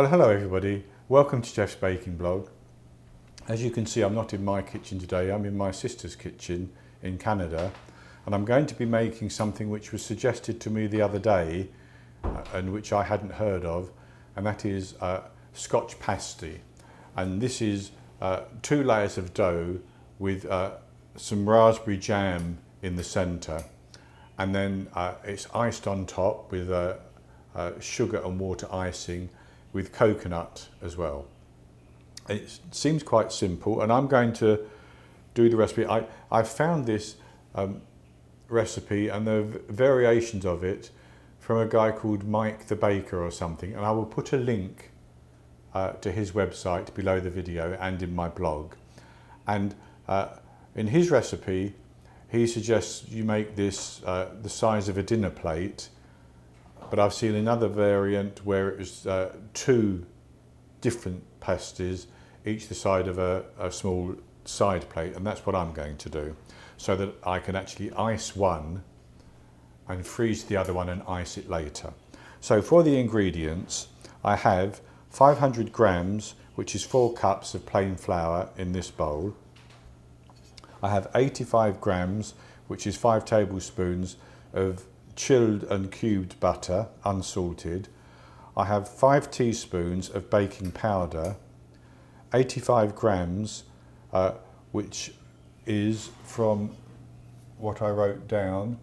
Well, hello everybody. Welcome to Jeff's Baking Blog. As you can see, I'm not in my kitchen today. I'm in my sister's kitchen in Canada, and I'm going to be making something which was suggested to me the other day and which I hadn't heard of, and that is Scotch Pasty. And this is 2 layers of dough with some raspberry jam in the centre, and then it's iced on top with sugar and water icing with coconut as well. It seems quite simple, and I'm going to do the recipe. I found this recipe and the variations of it from a guy called Mike the Baker or something, and I will put a link to his website below the video and in my blog. And in his recipe he suggests you make this the size of a dinner plate, but I've seen another variant where it was 2 different pasties, each the side of a small side plate, and that's what I'm going to do, so that I can actually ice one and freeze the other one and ice it later. So for the ingredients, I have 500 grams, which is 4 cups of plain flour in this bowl. I have 85 grams, which is 5 tablespoons of chilled and cubed butter, unsalted. I have 5 teaspoons of baking powder, 85 grams, which is, from what I wrote down,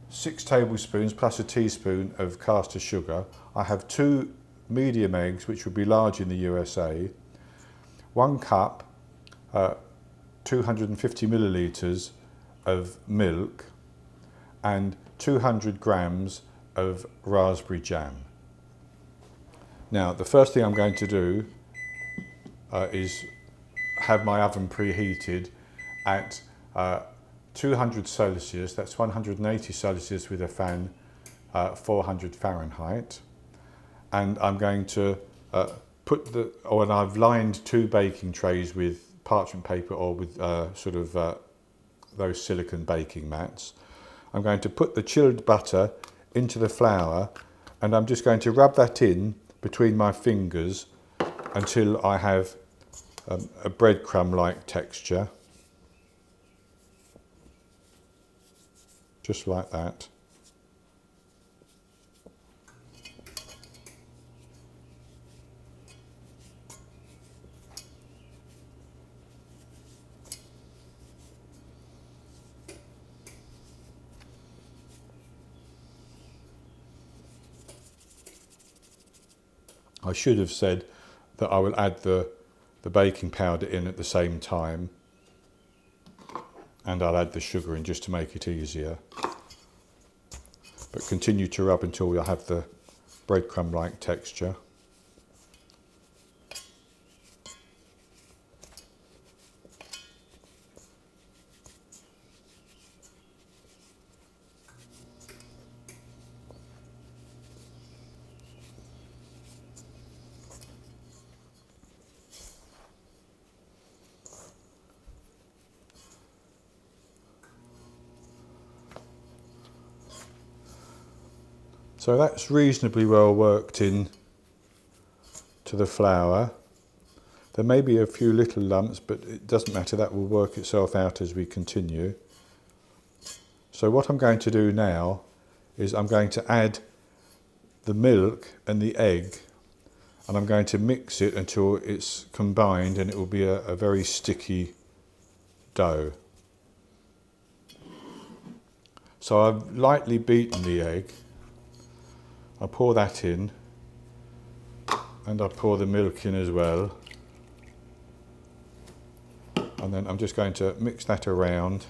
6 tablespoons plus a teaspoon of caster sugar. I have 2 medium eggs, which would be large in the USA, 1 cup, 250 millilitres of milk, and 200 grams of raspberry jam. Now, the first thing I'm going to do is have my oven preheated at 200 Celsius, that's 180 Celsius with a fan, 400 Fahrenheit. And I'm going to and I've lined 2 baking trays with parchment paper or with those silicone baking mats. I'm going to put the chilled butter into the flour, and I'm just going to rub that in between my fingers until I have a breadcrumb-like texture, just like that. I should have said that I will add the baking powder in at the same time, and I'll add the sugar in just to make it easier. But continue to rub until we have the breadcrumb-like texture. So that's reasonably well worked in to the flour. There may be a few little lumps, but it doesn't matter, that will work itself out as we continue. So what I'm going to do now is I'm going to add the milk and the egg, and I'm going to mix it until it's combined, and it will be a very sticky dough. So I've lightly beaten the egg. I pour that in, and I pour the milk in as well, and then I'm just going to mix that around.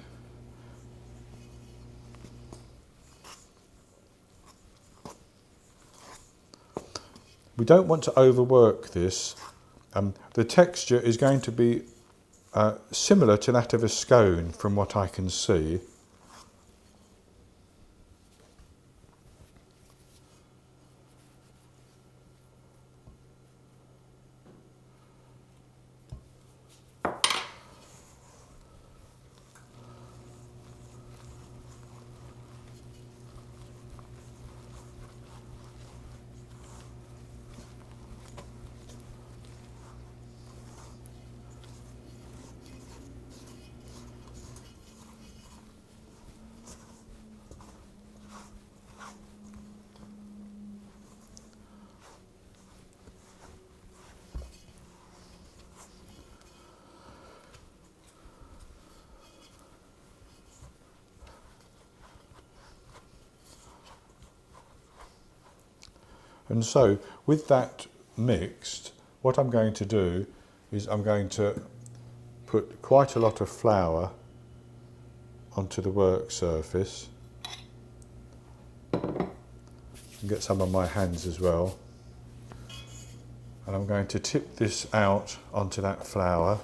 We don't want to overwork this. The texture is going to be similar to that of a scone from what I can see. And so with that mixed, what I'm going to do is I'm going to put quite a lot of flour onto the work surface and get some on my hands as well. And I'm going to tip this out onto that flour.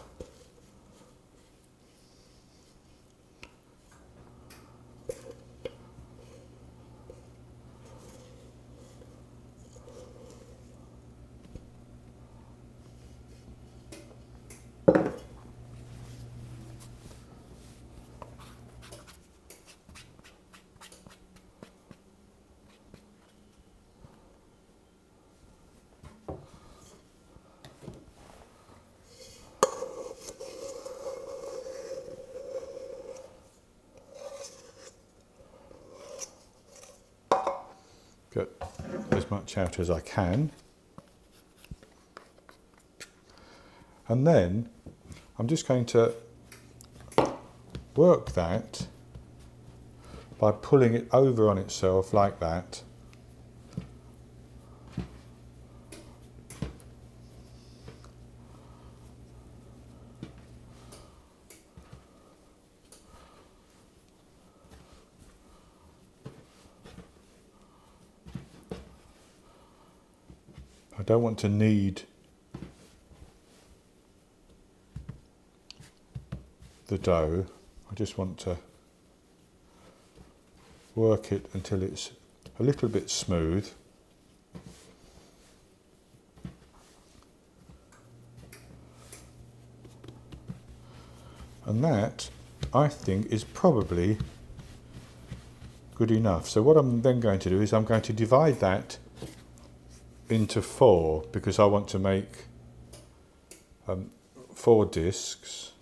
Get as much out as I can. And then I'm just going to work that by pulling it over on itself like that. I don't want to knead the dough, I just want to work it until it's a little bit smooth. And that, I think, is probably good enough. So what I'm then going to do is I'm going to divide that into 4 because I want to make 4 discs.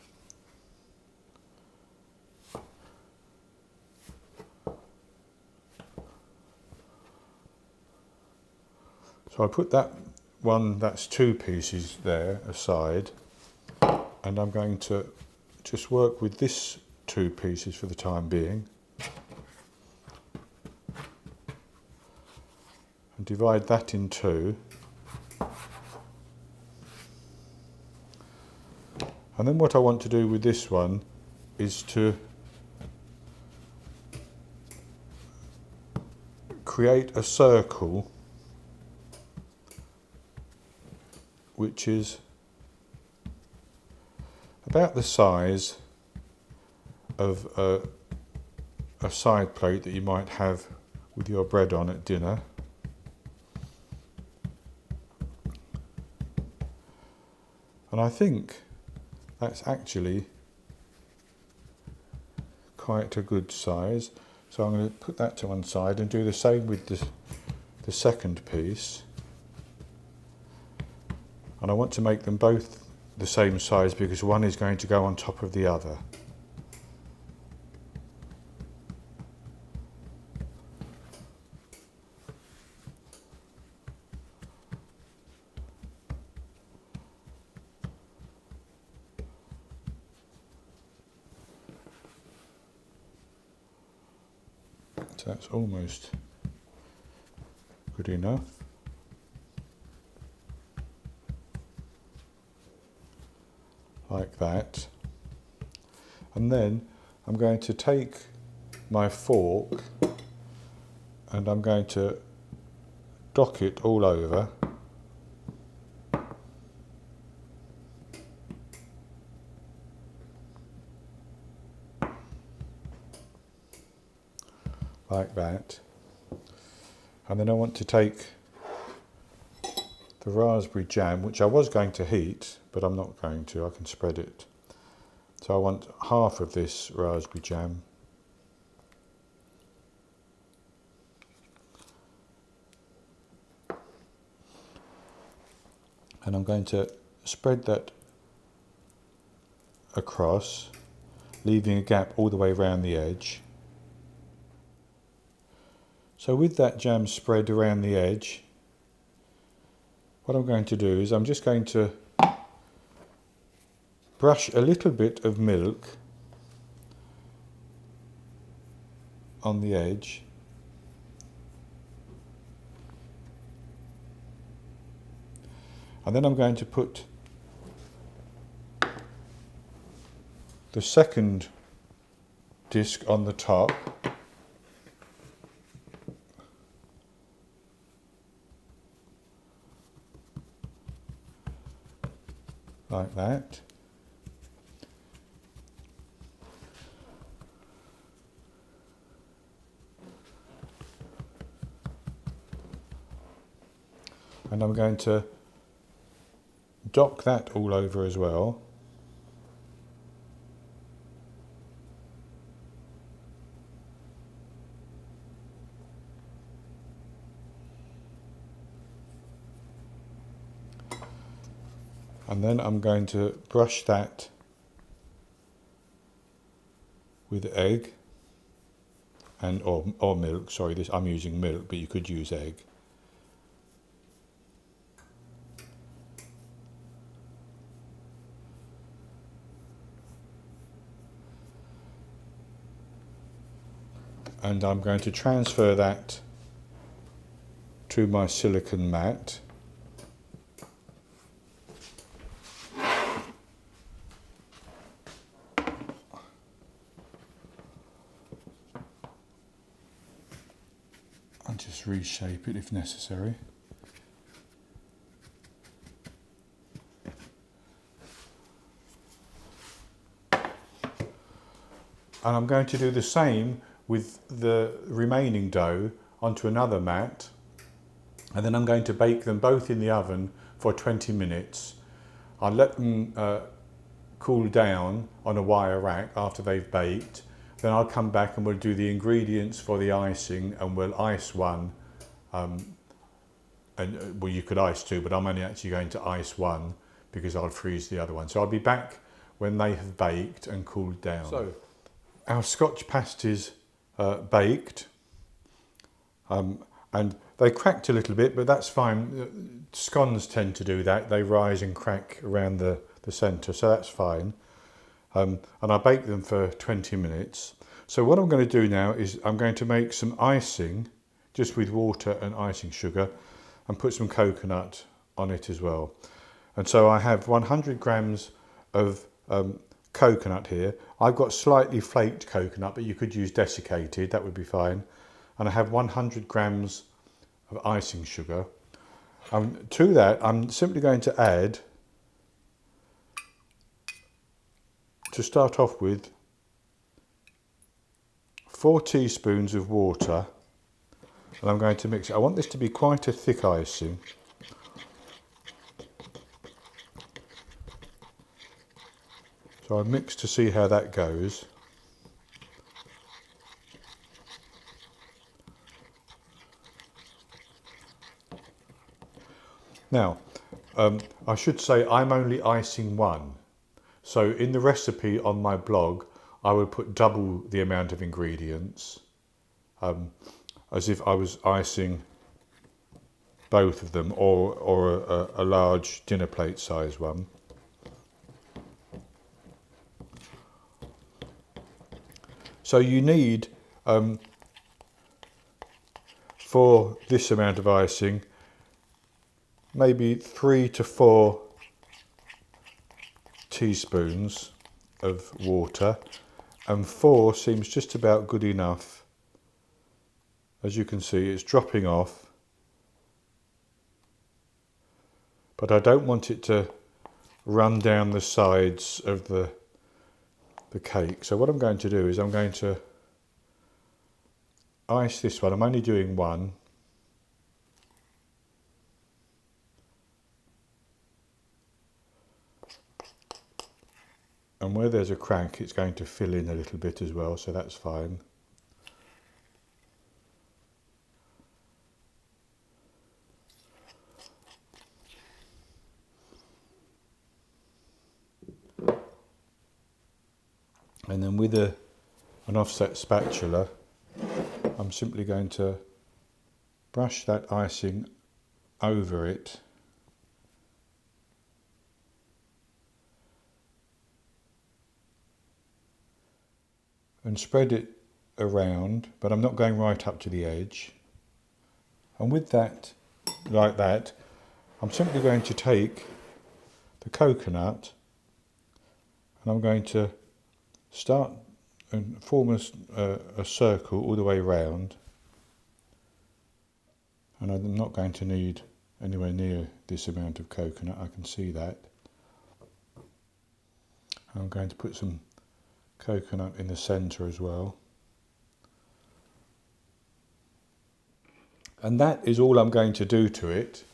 So I put that one, that's 2 pieces there aside, and I'm going to just work with this 2 pieces for the time being. And divide that in 2. And then what I want to do with this one is to create a circle which is about the size of a side plate that you might have with your bread on at dinner. And I think that's actually quite a good size. So I'm going to put that to one side and do the same with the second piece. And I want to make them both the same size because one is going to go on top of the other. So that's almost good enough. Like that. And then I'm going to take my fork and I'm going to dock it all over. Like that. And then I want to take the raspberry jam, which I was going to heat, but I'm not going to, I can spread it. So I want half of this raspberry jam. And I'm going to spread that across, leaving a gap all the way around the edge. So with that jam spread around the edge, what I'm going to do is I'm just going to brush a little bit of milk on the edge. And then I'm going to put the second disc on the top. Like that. And I'm going to dock that all over as well. And then I'm going to brush that with egg and or milk. Sorry, this I'm using milk, but you could use egg. And I'm going to transfer that to my silicone mat. And just reshape it if necessary. And I'm going to do the same with the remaining dough onto another mat, and then I'm going to bake them both in the oven for 20 minutes. I'll let them cool down on a wire rack after they've baked. Then I'll come back and we'll do the ingredients for the icing, and we'll ice one. And well, you could ice two, but I'm only actually going to ice one because I'll freeze the other one. So I'll be back when they have baked and cooled down. So our Scotch pasties baked, and they cracked a little bit, but that's fine. Scones tend to do that. They rise and crack around the centre, so that's fine. And I baked them for 20 minutes. So what I'm going to do now is I'm going to make some icing just with water and icing sugar and put some coconut on it as well. And so I have 100 grams of coconut here. I've got slightly flaked coconut, but you could use desiccated, that would be fine. And I have 100 grams of icing sugar. To that, I'm simply going to add, to start off with, 4 teaspoons of water, and I'm going to mix it. I want this to be quite a thick icing. So I mix to see how that goes. Now, I should say I'm only icing one. So in the recipe on my blog, I would put double the amount of ingredients, as if I was icing both of them, or a large dinner plate size one. So you need, for this amount of icing, maybe 3 to 4 teaspoons of water, and 4 seems just about good enough. As you can see, it's dropping off, but I don't want it to run down the sides of the cake. So what I'm going to do is I'm going to ice this one. I'm only doing one. And where there's a crack, it's going to fill in a little bit as well, so that's fine. And then with an offset spatula, I'm simply going to brush that icing over it. And spread it around, but I'm not going right up to the edge. And with that, like that, I'm simply going to take the coconut and I'm going to start and form a circle all the way round, and I'm not going to need anywhere near this amount of coconut, I can see that. I'm going to put some coconut in the centre as well. And that is all I'm going to do to it,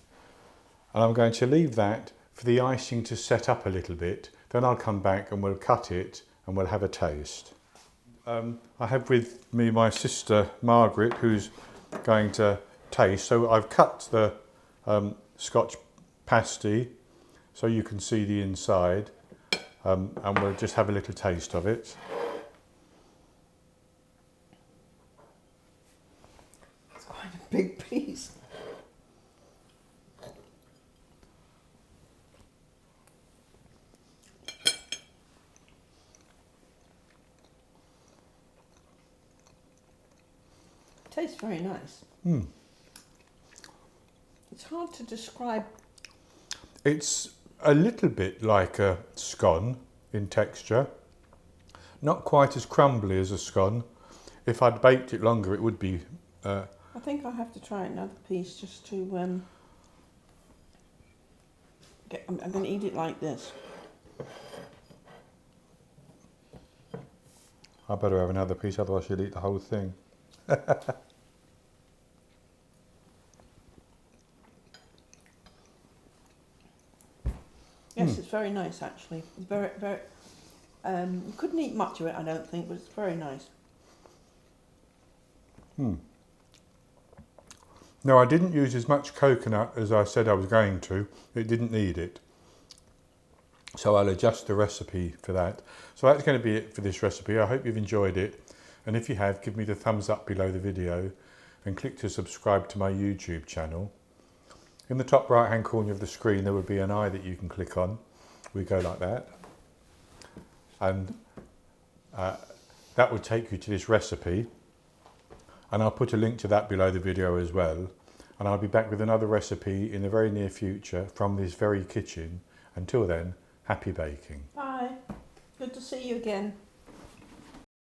and I'm going to leave that for the icing to set up a little bit. Then I'll come back and we'll cut it and we'll have a taste. I have with me my sister Margaret, who's going to taste. So I've cut the Scotch Pasty so you can see the inside, and we'll just have a little taste of it. It's quite a big piece. Tastes very nice. It's hard to describe. It's a little bit like a scone in texture, not quite as crumbly as a scone. If I'd baked it longer, it would be. I think I'll have to try another piece just to get. I'm going to eat it like this. I better have another piece, otherwise you'll eat the whole thing. Yes, it's very nice actually. It's very, very. You couldn't eat much of it, I don't think, but it's very nice. No, I didn't use as much coconut as I said I was going to. It didn't need it. So I'll adjust the recipe for that. So that's going to be it for this recipe. I hope you've enjoyed it. And if you have, give me the thumbs up below the video and click to subscribe to my YouTube channel. In the top right hand corner of the screen there would be an eye that you can click on. We go like that. And that would take you to this recipe. And I'll put a link to that below the video as well. And I'll be back with another recipe in the very near future from this very kitchen. Until then, happy baking. Bye. Good to see you again.